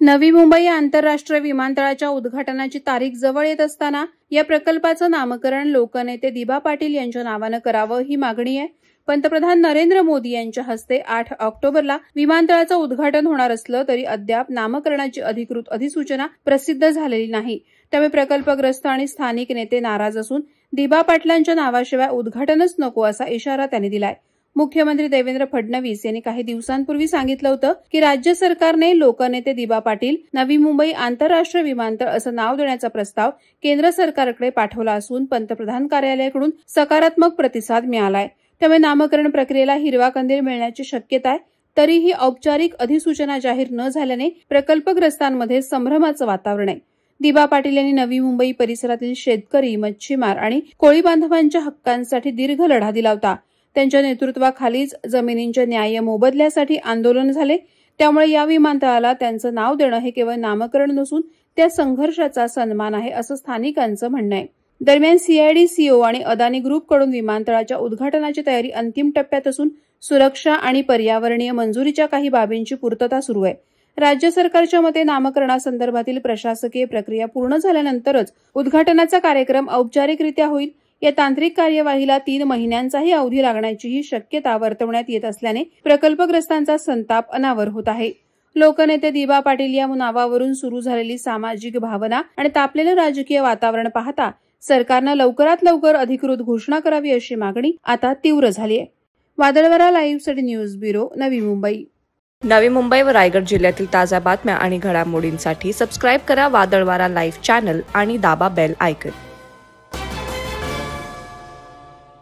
नवी मुंबई आंतरराष्ट्रीय विमानतळाच्या उद्घाटनाची तारीख जवळ येत असताना या प्रकल्पाचं नामकरण लोकनेते दिबा पाटील यांच्या नावानं करावं ही मागणी आहे। पंतप्रधान नरेंद्र मोदी यांच्या हस्ते 8 ऑक्टोबरला विमानतळाचं उद्घाटन होणार असलं तरी अद्याप नामकरणाची अधिकृत अधिसूचना प्रसिद्ध झालेली नाही। त्यामुळे प्रकल्पग्रस्त आणि स्थानिक नेते नाराज असून दिबा पाटलांच्या नावाशिवाय उद्घाटनच नको असा इशारा त्यांनी दिलाय। मुख्यमंत्री देवेंद्र फडणवीस यांनी काही दिवसांपूर्वी सांगितलं होतं की राज्य सरकारने लोकनेते दिबा पाटील नवी मुंबई आंतरराष्ट्रीय विमानतळ असं नाव देण्याचा प्रस्ताव केंद्र सरकारकडे पाठवला असून पंतप्रधान कार्यालयाकडून सकारात्मक प्रतिसाद मिळालाय। त्यामुळे नामकरण प्रक्रियेला हिरवा कंदील मिळण्याची शक्यता आहे। तरीही औपचारिक अधिसूचना जाहीर न झाल्याने प्रकल्पग्रस्तांमध्ये संभ्रमाचं वातावरण आहे। दिबा पाटील यांनी नवी मुंबई परिसरातील शेतकरी, मच्छीमार आणि कोळी बांधवांच्या हक्कांसाठी दीर्घ लढा दिला होता। त्यांच्या नेतृत्वाखालीच जमिनींच्या न्याय्य मोबदल्यासाठी आंदोलन झाले। त्यामुळे या विमानतळाला त्यांचं नाव देणं हे केवळ नामकरण नसून त्या संघर्षाचा सन्मान आहे असं स्थानिकांचं म्हणणं आहे। दरम्यान CIDCO आणि अदानी ग्रुपकडून विमानतळाच्या उद्घाटनाची तयारी अंतिम टप्प्यात असून सुरक्षा आणि पर्यावरणीय मंजुरीच्या काही बाबींची पूर्तता सुरू आहे। राज्य सरकारच्या मते नामकरणासंदर्भातील प्रशासकीय प्रक्रिया पूर्ण झाल्यानंतरच उद्घाटनाचा कार्यक्रम औपचारिकरित्या होईल। या तांत्रिक कार्यवाहीला 3 महिन्यांचाही अवधी लागण्याचीही शक्यता वर्तवण्यात येत असल्याने प्रकल्पग्रस्तांचा संताप अनावर होत आहे। लोकनेते दिबा पाटील या नावावरून सुरू झालेली सामाजिक भावना आणि तापलेलं राजकीय वातावरण पाहता सरकारनं लवकरात लवकर अधिकृत घोषणा करावी अशी मागणी आता तीव्र झाली आहे। वादळवारा लाईव्हसाठी न्यूज ब्युरो, नवी मुंबई। नवी मुंबई व रायगड जिल्ह्यातील ताज्या बातम्या आणि घडामोडींसाठी सबस्क्राईब करा वादळवारा लाईव्ह चॅनल आणि दाबा बेल आयकॉन।